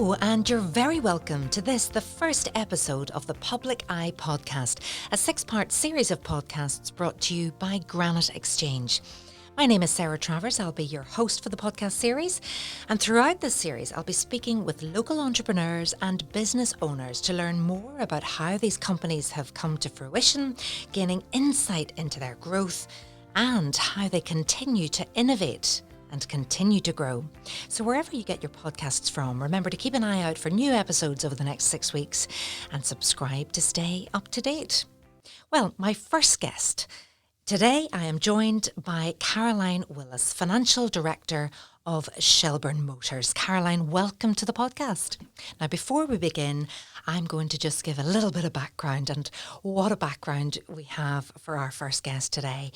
Hello, and you're very welcome to this, the first episode of the Public Eye Podcast, a 6-part series of podcasts brought to you by Granite Exchange. My name is Sarah Travers. I'll be your host for the podcast series. And throughout this series, I'll be speaking with local entrepreneurs and business owners to learn more about how these companies have come to fruition, gaining insight into their growth, and how they continue to innovate and continue to grow. So wherever you get your podcasts from, remember to keep an eye out for new episodes over the next 6 weeks and subscribe to stay up to date. Well, my first guest. Today I am joined by Caroline Willis, Financial Director of Shelburne Motors. Caroline, welcome to the podcast. Now, before we begin, I'm going to just give a little bit of background, and what a background we have for our first guest today.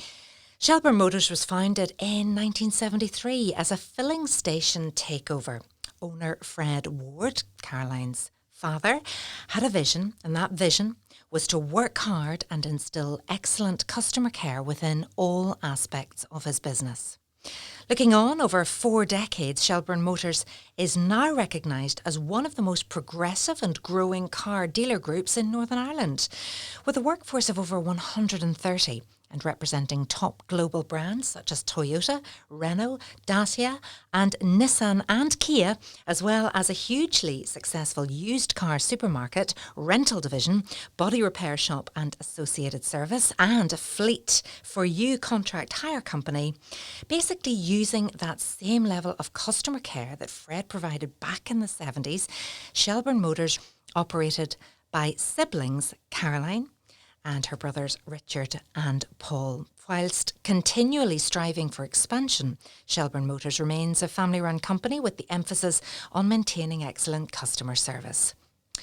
Shelburne Motors was founded in 1973 as a filling station takeover. Owner Fred Ward, Caroline's father, had a vision, and that vision was to work hard and instill excellent customer care within all aspects of his business. Looking on over 4 decades, Shelburne Motors is now recognised as one of the most progressive and growing car dealer groups in Northern Ireland, with a workforce of over 130 and representing top global brands such as Toyota, Renault, Dacia and Nissan and Kia, as well as a hugely successful used car supermarket, rental division, body repair shop and associated service, and a fleet for you contract hire company, basically using that same level of customer care that Fred provided back in the 70s. Shelburne Motors, operated by siblings Caroline and her brothers Richard and Paul. Whilst continually striving for expansion, Shelburne Motors remains a family-run company with the emphasis on maintaining excellent customer service.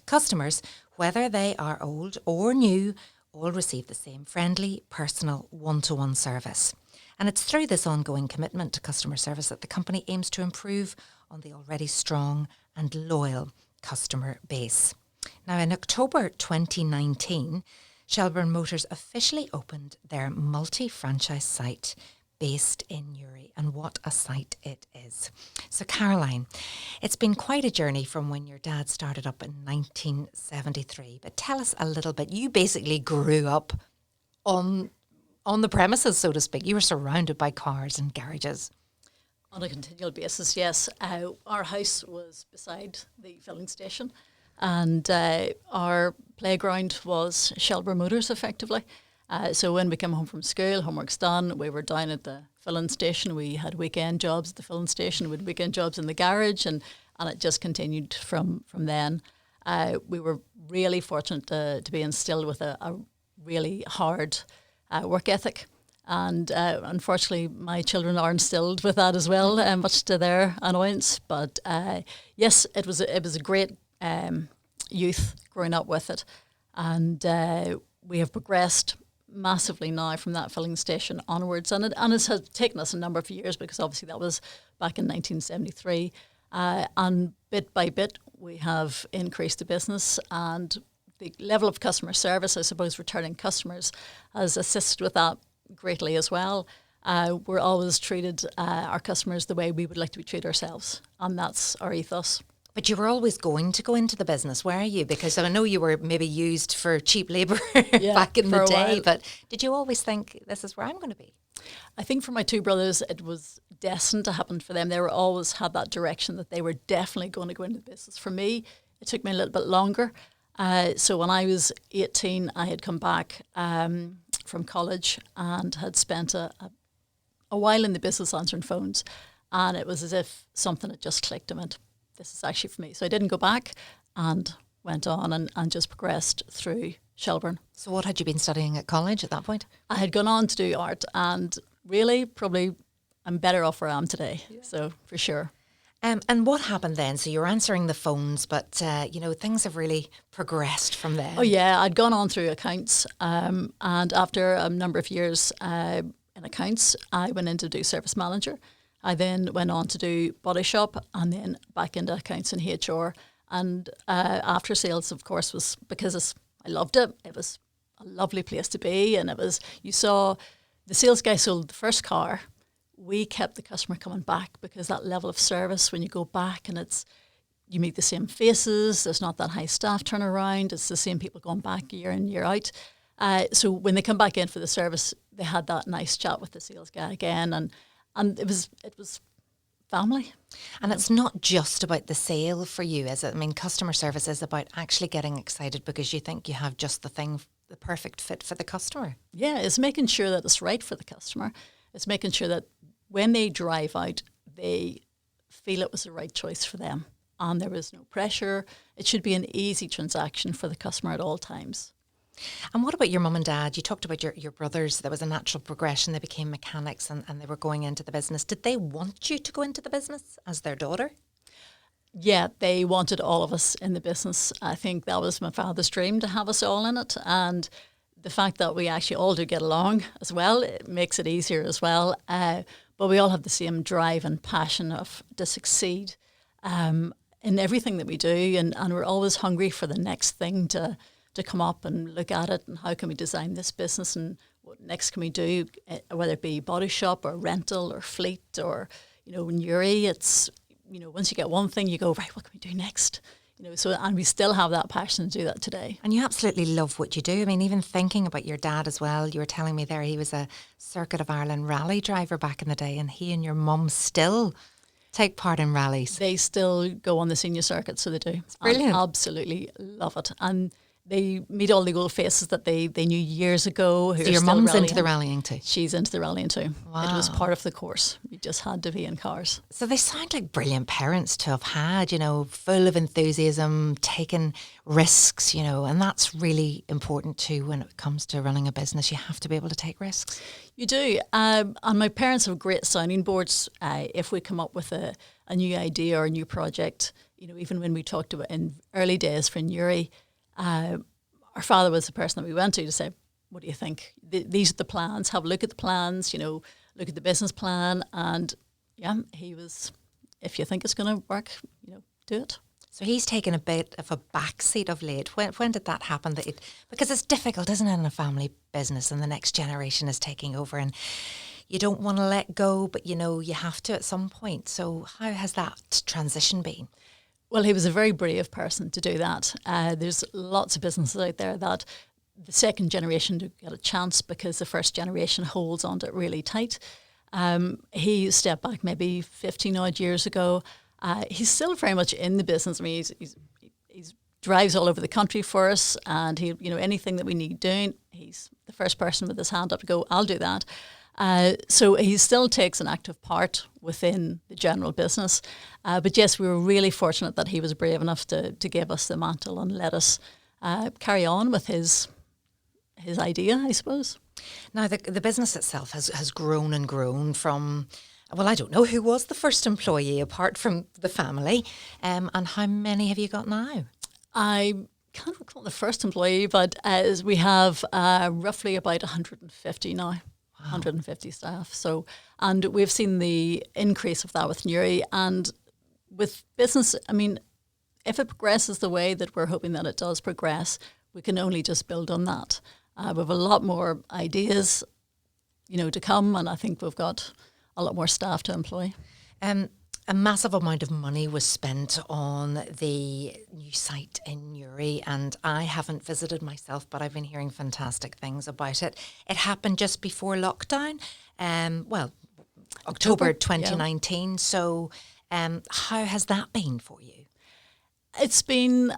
Customers, whether they are old or new, all receive the same friendly, personal, one-to-one service. And it's through this ongoing commitment to customer service that the company aims to improve on the already strong and loyal customer base. Now, in October 2019, Shelburne Motors officially opened their multi-franchise site based in Newry, and what a site it is. So Caroline, it's been quite a journey from when your dad started up in 1973, but tell us a little bit. You basically grew up on the premises, so to speak. You were surrounded by cars and garages. On a continual basis, yes. Our house was beside the filling station, and our playground was Shelburne Motors, effectively. So when we came home from school, homework's done, we were down at the filling station. We had weekend jobs at the filling station. We had weekend jobs in the garage, and it just continued from then. We were really fortunate to be instilled with a really hard work ethic. And unfortunately, my children are instilled with that as well, much to their annoyance. But yes, it was a great youth growing up with it, and we have progressed massively now from that filling station onwards, and it has taken us a number of years, because obviously that was back in 1973, and bit by bit we have increased the business, and the level of customer service, I suppose returning customers, has assisted with that greatly as well. We're always treated our customers the way we would like to be treated ourselves, and that's our ethos. But you were always going to go into the business, were you? Because I know you were maybe used for cheap labour back in the day, but did you always think, this is where I'm going to be? I think for my 2 brothers, it was destined to happen for them. They were always had that direction that they were definitely going to go into the business. For me, it took me a little bit longer. So when I was 18, I had come back from college and had spent a while in the business answering phones, and it was as if something had just clicked. I went, this is actually for me. So I didn't go back and went on and just progressed through Shelburne. So what had you been studying at college at that point? I had gone on to do art, and really probably I'm better off where I am today. Yeah. So for sure. And what happened then? So you're answering the phones, but things have really progressed from there. Oh yeah, I'd gone on through accounts, and after a number of years in accounts, I went in to do service manager. I then went on to do body shop, and then back into accounts and HR. And after sales, of course, was because I loved it. It was a lovely place to be, and you saw the sales guy sold the first car. We kept the customer coming back, because that level of service, when you go back and you meet the same faces. There's not that high staff turnaround. It's the same people going back year in, year out. So when they come back in for the service, they had that nice chat with the sales guy again, and it was family. And it's not just about the sale for you, is it? I mean, customer service is about actually getting excited because you think you have just the perfect fit for the customer. Yeah, it's making sure that it's right for the customer. It's making sure that when they drive out, they feel it was the right choice for them. And there was no pressure. It should be an easy transaction for the customer at all times. And what about your mum and dad? You talked about your brothers. There was a natural progression. They became mechanics and they were going into the business. Did they want you to go into the business as their daughter? Yeah, they wanted all of us in the business. I think that was my father's dream, to have us all in it. And the fact that we actually all do get along as well, it makes it easier as well. But we all have the same drive and passion to succeed in everything that we do. And we're always hungry for the next thing to come up and look at it, and how can we design this business, and what next can we do, whether it be body shop or rental or fleet or, in Uri, it's, once you get one thing, you go, right, what can we do next? So, and we still have that passion to do that today. And you absolutely love what you do. I mean, even thinking about your dad as well, you were telling me there he was a Circuit of Ireland rally driver back in the day, and he and your mum still take part in rallies. They still go on the senior circuit, so they do. It's brilliant. I absolutely love it. And they meet all the old faces that they knew years ago. So your mum's into the rallying too? She's into the rallying too. Wow. It was part of the course. You just had to be in cars. So they sound like brilliant parents to have had, full of enthusiasm, taking risks, and that's really important too when it comes to running a business. You have to be able to take risks. You do. And my parents have great sounding boards. If we come up with a new idea or a new project, even when we talked about in early days for Newry, our father was the person that we went to say, what do you think? These are the plans. Have a look at the plans, look at the business plan. And yeah, he was, if you think it's going to work, do it. So he's taken a bit of a backseat of late. When did that happen? Because it's difficult, isn't it, in a family business, and the next generation is taking over, and you don't want to let go, but you have to at some point. So how has that transition been? Well, he was a very brave person to do that. There's lots of businesses out there that the second generation do get a chance because the first generation holds on to it really tight. He stepped back maybe 15 odd years ago. He's still very much in the business. I mean, he's drives all over the country for us, and he, anything that we need doing, he's the first person with his hand up to go, I'll do that. So he still takes an active part within the general business. But yes, we were really fortunate that he was brave enough to give us the mantle and let us carry on with his idea, I suppose. Now, the business itself has grown and grown from, well, I don't know, who was the first employee apart from the family, and how many have you got now? I can't recall the first employee, but we have roughly about 150 now. 150 staff. So, and we've seen the increase of that with Newry, and with business, I mean, if it progresses the way that we're hoping that it does progress, we can only just build on that. We have a lot more ideas, to come, and I think we've got a lot more staff to employ. A massive amount of money was spent on the new site in Newry, and I haven't visited myself, but I've been hearing fantastic things about it. It happened just before lockdown, October 2019. Yeah. So how has that been for you? It's been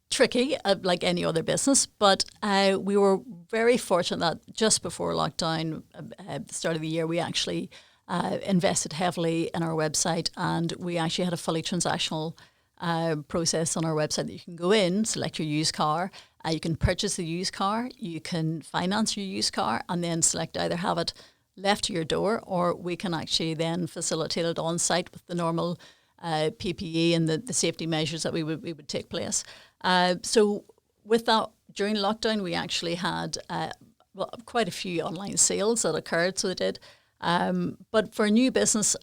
tricky, like any other business, but we were very fortunate that just before lockdown, at the start of the year, we actually invested heavily in our website, and we actually had a fully transactional process on our website that you can go in, select your used car, you can purchase the used car, you can finance your used car, and then select either have it left to your door, or we can actually then facilitate it on site with the normal PPE and the safety measures that we would take place. So with that, during lockdown, we actually had quite a few online sales that occurred, so they did. But for a new business,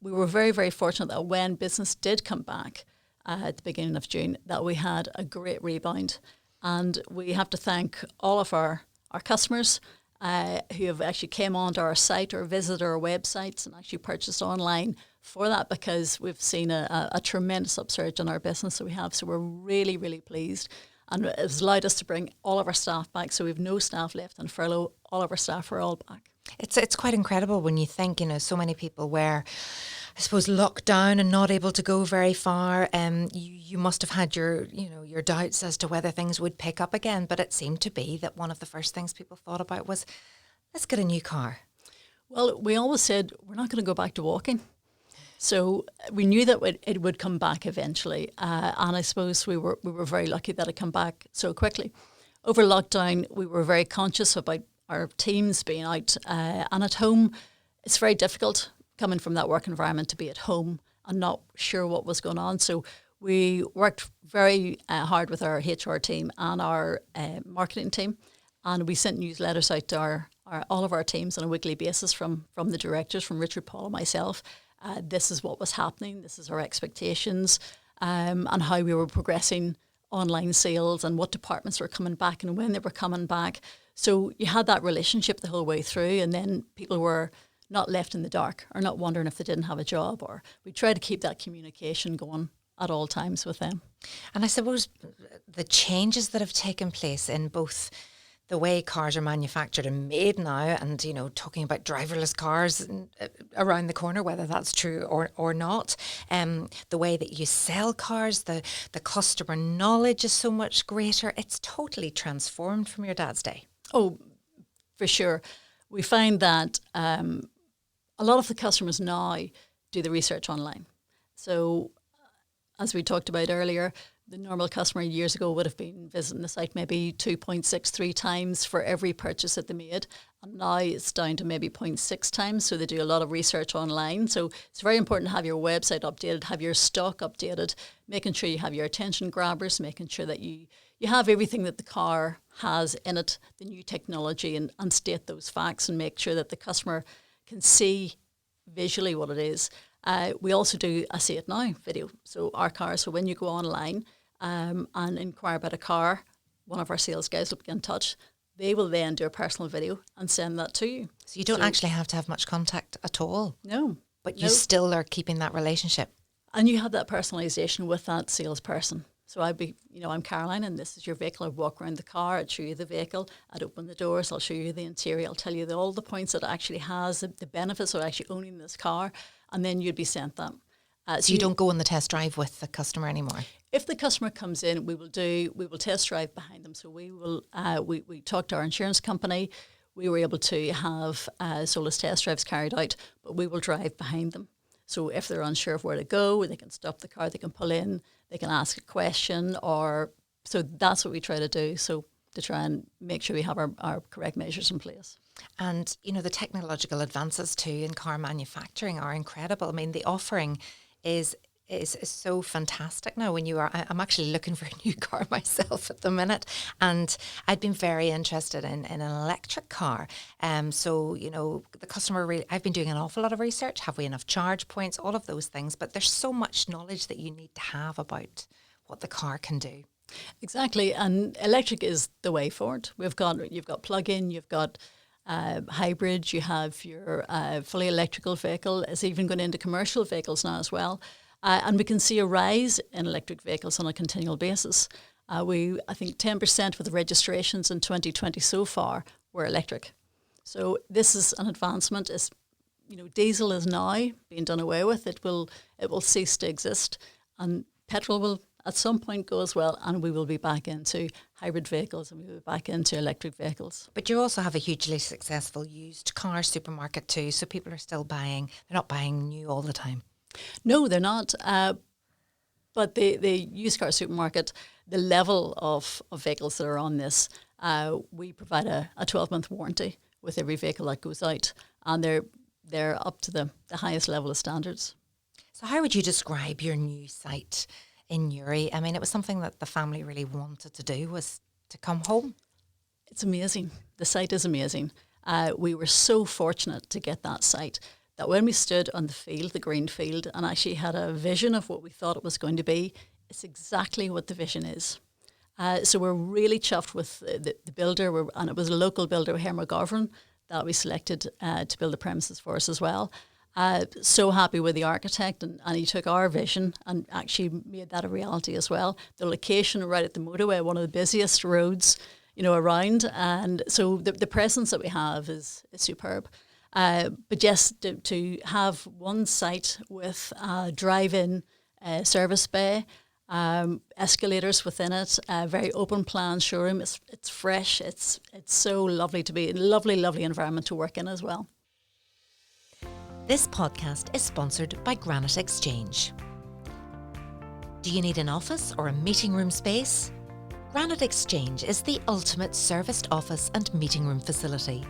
we were very, very fortunate that when business did come back at the beginning of June, that we had a great rebound. And we have to thank all of our customers who have actually came onto our site or visited our websites and actually purchased online for that, because we've seen a tremendous upsurge in our business that we have. So we're really, really pleased. And it's allowed us to bring all of our staff back. So we have no staff left on furlough. All of our staff are all back. It's quite incredible when you think, so many people were, I suppose, locked down and not able to go very far. You must have had your doubts as to whether things would pick up again. But it seemed to be that one of the first things people thought about was, let's get a new car. Well, we always said we're not going to go back to walking. So we knew that it would come back eventually. And I suppose we were very lucky that it came back so quickly. Over lockdown, we were very conscious about our teams being out and at home. It's very difficult coming from that work environment to be at home and not sure what was going on. So we worked very hard with our HR team and our marketing team. And we sent newsletters out to all of our teams on a weekly basis from the directors, from Richard, Paul and myself. This is what was happening. This is our expectations and how we were progressing online sales and what departments were coming back and when they were coming back. So you had that relationship the whole way through, and then people were not left in the dark or not wondering if they didn't have a job, or we tried to keep that communication going at all times with them. And I suppose the changes that have taken place in both the way cars are manufactured and made now, and talking about driverless cars around the corner, whether that's true or not, the way that you sell cars, the customer knowledge is so much greater. It's totally transformed from your dad's day. Oh, for sure. We find that a lot of the customers now do the research online. So as we talked about earlier, the normal customer years ago would have been visiting the site maybe 2.63 times for every purchase that they made. And now it's down to maybe 0.6 times. So they do a lot of research online. So it's very important to have your website updated, have your stock updated, making sure you have your attention grabbers, making sure that you have everything that the car has in it, the new technology, and state those facts and make sure that the customer can see visually what it is. We also do a See It Now video. So our cars, so when you go online and inquire about a car, one of our sales guys will get in touch. They will then do a personal video and send that to you. So you don't actually have to have much contact at all. No. But you still are keeping that relationship. And you have that personalisation with that salesperson. So I'd be, I'm Caroline and this is your vehicle. I'd walk around the car, I'd show you the vehicle, I'd open the doors, I'll show you the interior, I'll tell you all the points that it actually has, the benefits of actually owning this car, and then you'd be sent them. So you don't go on the test drive with the customer anymore? If the customer comes in, we will test drive behind them. So we will we talk to our insurance company. We were able to have soulless test drives carried out, but we will drive behind them. So if they're unsure of where to go, they can stop the car, they can pull in, they can ask a question, so that's what we try to do. So to try and make sure we have our correct measures in place. And, the technological advances too in car manufacturing are incredible. I mean, the offering is so fantastic now. I'm actually looking for a new car myself at the minute, and I'd been very interested in an electric car. So the customer really, I've been doing an awful lot of research. Have we enough charge points? All of those things, but there's so much knowledge that you need to have about what the car can do. Exactly, and electric is the way forward. You've got plug-in, you've got hybrid, you have your fully electrical vehicle. It's even going into commercial vehicles now as well. And we can see a rise in electric vehicles on a continual basis. I think 10% of the registrations in 2020 so far were electric. So this is an advancement. Diesel is now being done away with. It will cease to exist, and petrol will at some point go as well, and we will be back into hybrid vehicles and we will be back into electric vehicles. But you also have a hugely successful used car supermarket too, so people are still buying. They're not buying new all the time. No, they're not. But the used car supermarket, the level of vehicles that are on this, we provide a 12-month warranty with every vehicle that goes out, and they're up to the highest level of standards. So how would you describe your new site in Newry? I mean, it was something that the family really wanted to do, was to come home. It's amazing. The site is amazing. We were so fortunate to get that site that when we stood on the field, the green field, and actually had a vision of what we thought it was going to be, it's exactly what the vision is. So we're really chuffed with the builder, and it was a local builder, Hermer Garvin, that we selected to build the premises for us as well. So happy with the architect, and he took our vision and actually made that a reality as well. The location right at the motorway, one of the busiest roads, around, and so the presence that we have is superb. But yes, to have one site with a drive-in service bay, escalators within it, a very open plan showroom. It's fresh. It's so lovely to be, lovely environment to work in as well. This podcast is sponsored by Granite Exchange. Do you need an office or a meeting room space? Granite Exchange is the ultimate serviced office and meeting room facility.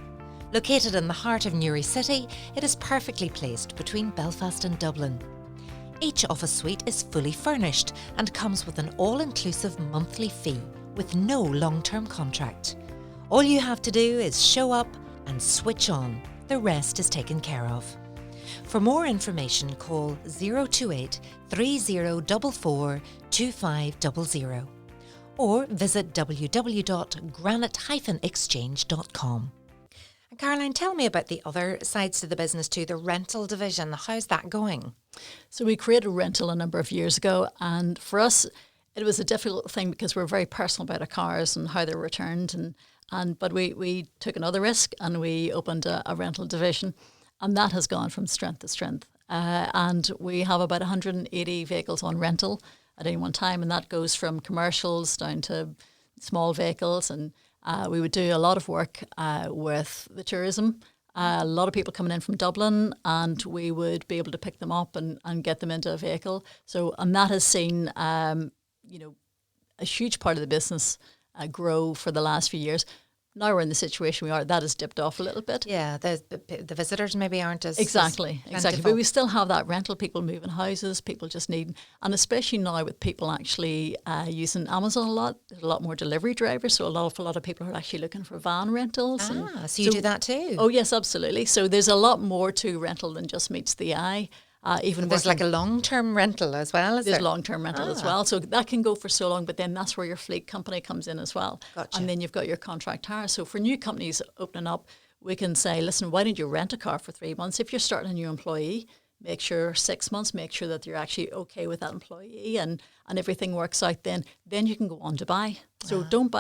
Located in the heart of Newry City, it is perfectly placed between Belfast and Dublin. Each office suite is fully furnished and comes with an all-inclusive monthly fee with no long-term contract. All you have to do is show up and switch on. The rest is taken care of. For more information, call 028 3044 2500 or visit www.granite-exchange.com. And Caroline, tell me about the other sides to the business too, the rental division. How's that going? So we created rental a number of years ago, and for us it was a difficult thing because we're very personal about our cars and how they're returned, but we took another risk and we opened a rental division, and that has gone from strength to strength. And we have about 180 vehicles on rental at any one time, and that goes from commercials down to small vehicles, and we would do a lot of work with the tourism. A lot of people coming in from Dublin, and we would be able to pick them up and get them into a vehicle. And that has seen a huge part of the business grow for the last few years. Now we're in the situation we are, that has dipped off a little bit. Yeah, the visitors maybe aren't as Exactly. plentiful. But we still have that rental, people moving houses, people just need, and especially now with people actually using Amazon a lot, there's a lot more delivery drivers, so a lot of people are actually looking for van rentals. So you do that too? Oh yes, absolutely. So there's a lot more to rental than just meets the eye. Even there's like a long-term rental as well, is there? There's long-term rental as well. So that can go for so long, but then that's where your fleet company comes in as well. Gotcha. And then you've got your contract hire. So for new companies opening up, we can say, listen, why don't you rent a car for 3 months? If you're starting a new employee, make sure 6 months, make sure that you're actually okay with that employee and everything works out then you can go on to buy. So you don't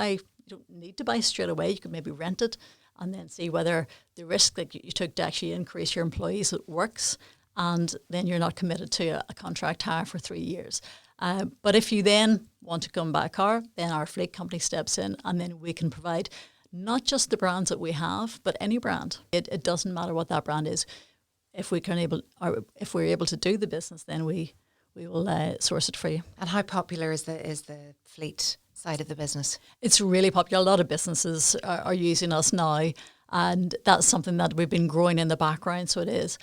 need to buy straight away. You could maybe rent it and then see whether the risk that you took to actually increase your employees works. And then you're not committed to a contract hire for 3 years. But if you then want to come buy a car, then our fleet company steps in, and then we can provide not just the brands that we have, but any brand. It doesn't matter what that brand is. If we're able to do the business, then we will source it for you. And how popular is the fleet side of the business? It's really popular. A lot of businesses are using us now, and that's something that we've been growing in the background. So it is.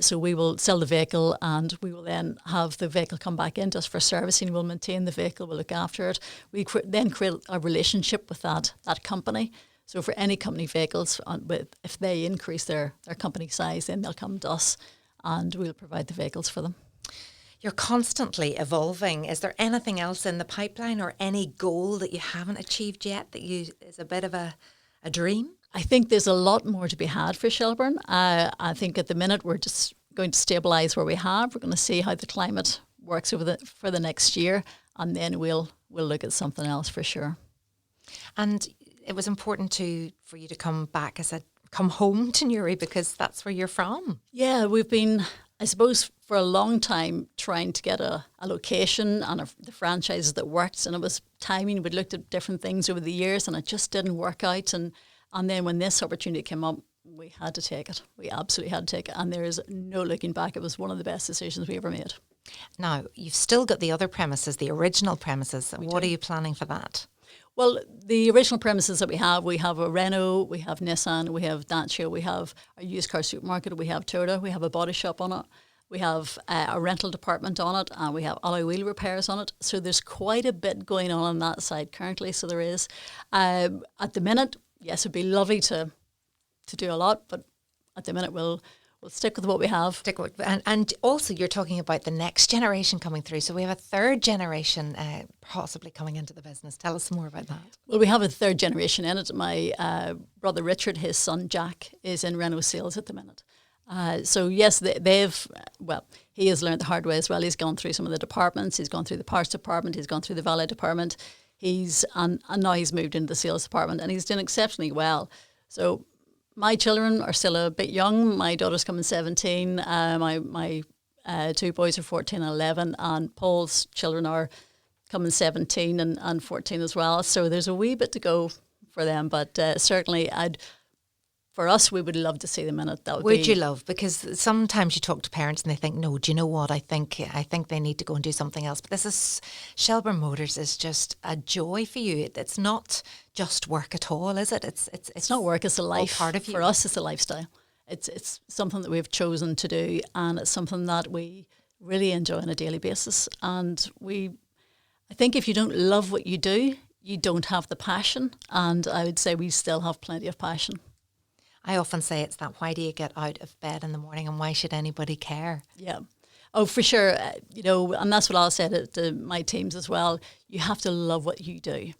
So we will sell the vehicle, and we will then have the vehicle come back in just for servicing. We'll maintain the vehicle, we'll look after it. We then create a relationship with that company. So for any company vehicles, if they increase their company size, then they'll come to us and we'll provide the vehicles for them. You're constantly evolving. Is there anything else in the pipeline or any goal that you haven't achieved yet that is a bit of a dream? I think there's a lot more to be had for Shelburne. I think at the minute we're just going to stabilise where we have. We're going to see how the climate works for the next year, and then we'll look at something else for sure. And it was important for you to come back, come home to Newry because that's where you're from. Yeah, we've been, I suppose, for a long time trying to get a location and the franchises that worked, and it was timing. We'd looked at different things over the years, and it just didn't work out. And then when this opportunity came up, we had to take it. We absolutely had to take it. And there is no looking back. It was one of the best decisions we ever made. Now, you've still got the other premises, the original premises. What are you planning for that? Well, the original premises that we have a Renault, we have Nissan, we have Dacia, we have a used car supermarket, we have Toyota, we have a body shop on it, we have a rental department on it, and we have alloy wheel repairs on it. So there's quite a bit going on that side currently. So there is. At the minute, yes, it'd be lovely to do a lot, but at the minute we'll stick with what we have. And also you're talking about the next generation coming through. So we have a third generation possibly coming into the business. Tell us some more about that. Well, we have a third generation in it. My brother Richard, his son Jack, is in Renault sales at the minute. So yes, he has learned the hard way as well. He's gone through some of the departments. He's gone through the parts department. He's gone through the valet department. And now he's moved into the sales department, and he's done exceptionally well. So my children are still a bit young. My daughter's coming 17. My two boys are 14 and 11, and Paul's children are coming 17 and 14 as well. So there's a wee bit to go for them, but certainly for us, we would love to see them in it. Would you love? Because sometimes you talk to parents and they think, no, do you know what? I think they need to go and do something else. But Shelburne Motors is just a joy for you. It's not just work at all, is it? It's not work. It's a life. Part of you. For us, it's a lifestyle. It's something that we've chosen to do, and it's something that we really enjoy on a daily basis. And I think if you don't love what you do, you don't have the passion. And I would say we still have plenty of passion. I often say it's that, why do you get out of bed in the morning and why should anybody care? Yeah. Oh, for sure. And that's what I'll say to my teams as well. You have to love what you do.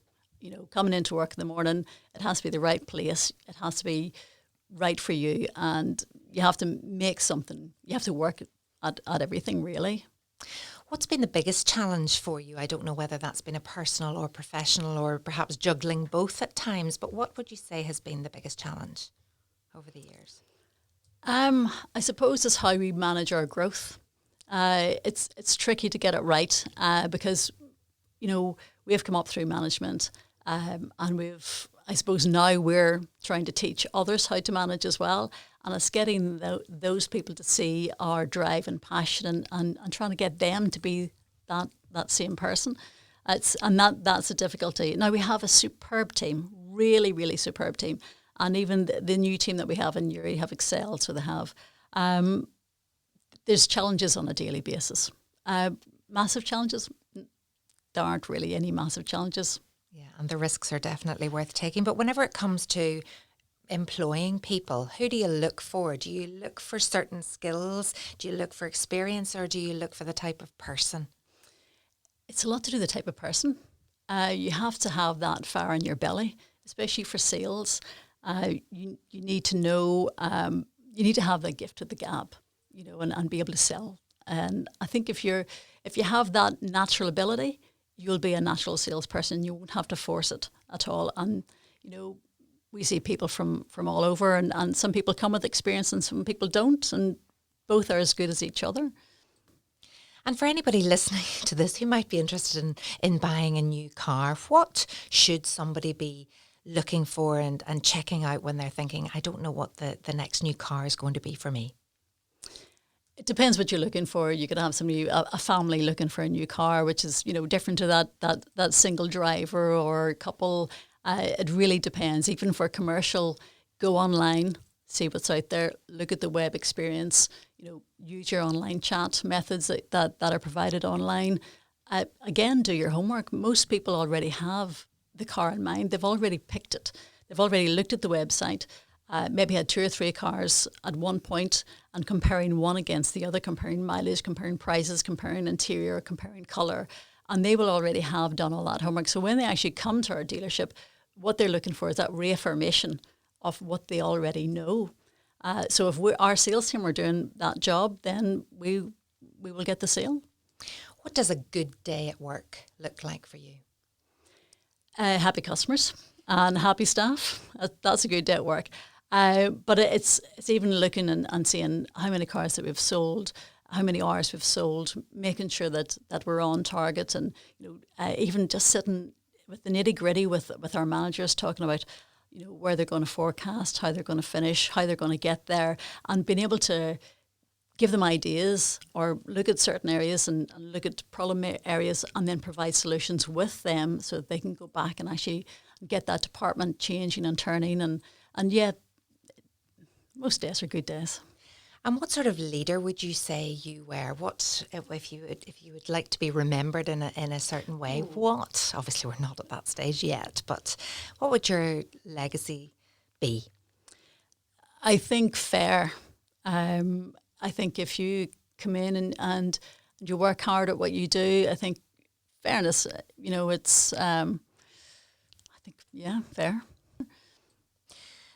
Coming into work in the morning, it has to be the right place. It has to be right for you. And you have to make something. You have to work at everything, really. What's been the biggest challenge for you? I don't know whether that's been a personal or professional or perhaps juggling both at times, but what would you say has been the biggest challenge over the years? I suppose it's how we manage our growth. It's tricky to get it right because, we have come up through management and I suppose now we're trying to teach others how to manage as well. And it's getting those people to see our drive and passion and trying to get them to be that same person. That's a difficulty. Now we have a superb team, really, really superb team. And even the new team that we have in Uri have excelled, so they have. There's challenges on a daily basis. Massive challenges? There aren't really any massive challenges. Yeah, and the risks are definitely worth taking. But whenever it comes to employing people, who do you look for? Do you look for certain skills? Do you look for experience, or do you look for the type of person? It's a lot to do with the type of person. You have to have that fire in your belly, especially for sales. You need to know, you need to have the gift of the gab, and be able to sell. And I think if you have that natural ability, you'll be a natural salesperson. You won't have to force it at all. And, we see people from all over, and some people come with experience and some people don't, and both are as good as each other. And for anybody listening to this who might be interested in buying a new car, what should somebody be looking for and checking out when they're thinking, I don't know what the next new car is going to be for me? It depends what you're looking for. You could have a family looking for a new car, which is, different to that single driver or couple. It really depends. Even for commercial, go online, see what's out there, look at the web experience, use your online chat methods that are provided online. Again, do your homework. Most people already have the car in mind. They've already picked it. They've already looked at the website, maybe had 2 or 3 cars at one point and comparing one against the other, comparing mileage, comparing prices, comparing interior, comparing colour. And they will already have done all that homework. So when they actually come to our dealership, what they're looking for is that reaffirmation of what they already know. So if our sales team are doing that job, then we will get the sale. What does a good day at work look like for you? Happy customers and happy staff. That's a good day at work. But it's even looking and seeing how many cars that we've sold, how many hours we've sold, making sure that we're on target, and even just sitting with the nitty gritty with our managers, talking about where they're going to forecast, how they're going to finish, how they're going to get there, and being able to give them ideas or look at certain areas and look at problem areas and then provide solutions with them so that they can go back and actually get that department changing and turning. And yet, most days are good days. And what sort of leader would you say you were? What if you would like to be remembered in a certain way? What? Obviously, we're not at that stage yet, but what would your legacy be? I think fair. I think if you come in and you work hard at what you do, I think fairness. It's. I think fair.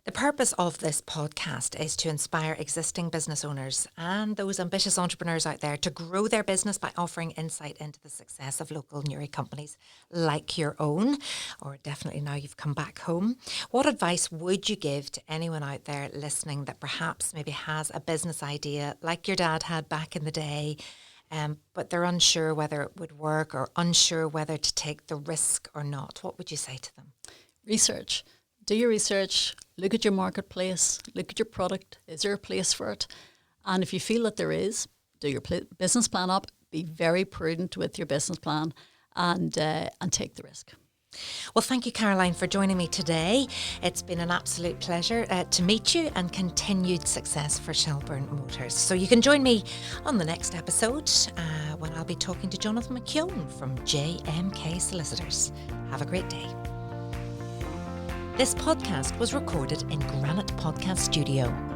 The purpose of this podcast is to inspire existing business owners and those ambitious entrepreneurs out there to grow their business by offering insight into the success of local Newry companies like your own, or definitely now you've come back home. What advice would you give to anyone out there listening that perhaps maybe has a business idea like your dad had back in the day, but they're unsure whether it would work or unsure whether to take the risk or not? What would you say to them? Research. Do your research, look at your marketplace, look at your product. Is there a place for it? And if you feel that there is, do your business plan up, be very prudent with your business plan and take the risk. Well, thank you, Caroline, for joining me today. It's been an absolute pleasure to meet you, and continued success for Shelburne Motors. So you can join me on the next episode when I'll be talking to Jonathan McKeown from JMK Solicitors. Have a great day. This podcast was recorded in Granite Podcast Studio.